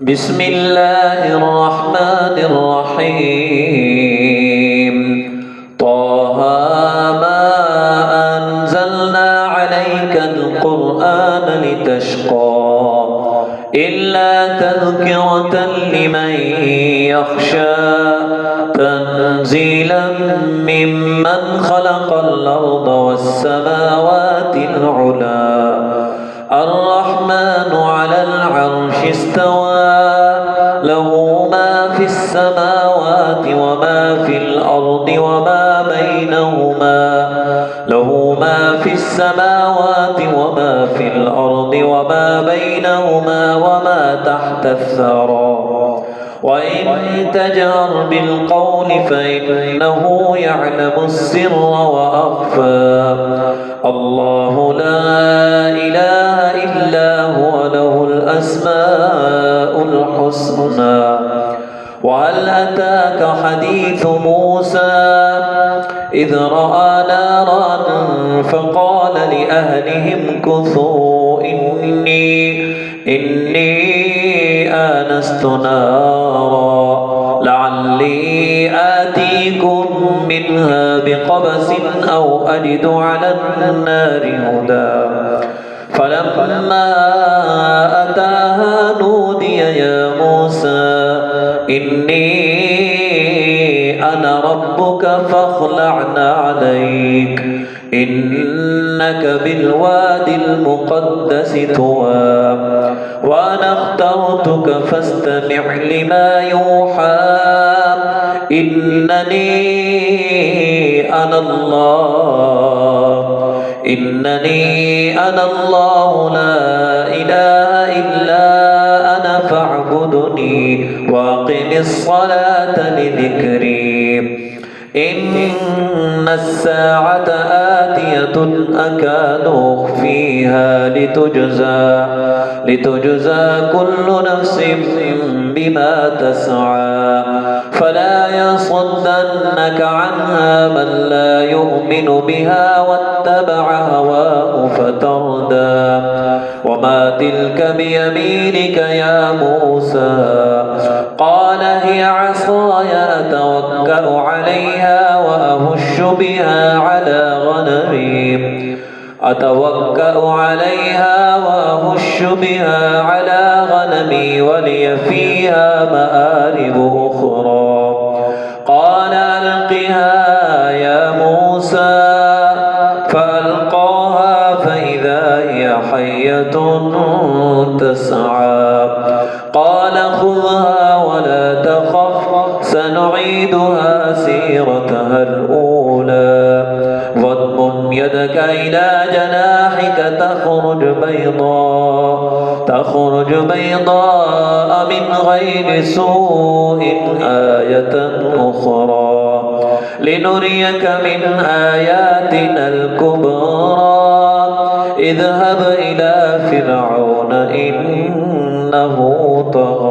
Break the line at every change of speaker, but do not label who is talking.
بسم الله الرحمن الرحيم طه ما أنزلنا عليك القرآن لتشقى إلا تذكرة لمن يخشى تنزيلا ممن خلق الأرض والسماوات العلى الرحمن على العرش استوى له ما في السماوات وما في الأرض وما بينهما له ما في السماوات وما في الأرض وما بينهما وما تحت الثرى وإن تجهر بالقول فإنه يعلم السر وأخفى الله لا إله إلا هو له الأسماء الحسنى وهل أتاك حديث موسى إذ رأى نارا فقال لأهلهم كثوا إني آنست نارا لعلي آتيكم منها بقبس أو أجد على النار هدى فلما أتاها نودي يا موسى إني أنا ربك فاخلعنا عليك إنك بالواد المقدس طوى وأنا اخترتك فاستمع لما يوحى إنني أنا الله لا إله إلا أنا فاعبدني وأقم الصلاة لذكري إن الساعة آتية أكاد أخفيها لتجزى كل نفس بما تسعى فلا يصدنك عنها من لا يؤمن بها واتبع هواه فتردى وما تلك بيمينك يا موسى قال هي عصاي أتوكأ عليها وأهش بها على غنمي ولي فيها مآرب أخرى قال ألقها يا موسى فألقاها فإذا هي حية تسعى قال خذها ولا تخف سنعيدها سيرتها الأولى واضمم يدك إلى جناحك تخرج بيضاء من غير سوء آية أخرى لنريك من آياتنا الكبرى اذهب إلى فرعون إنه طغى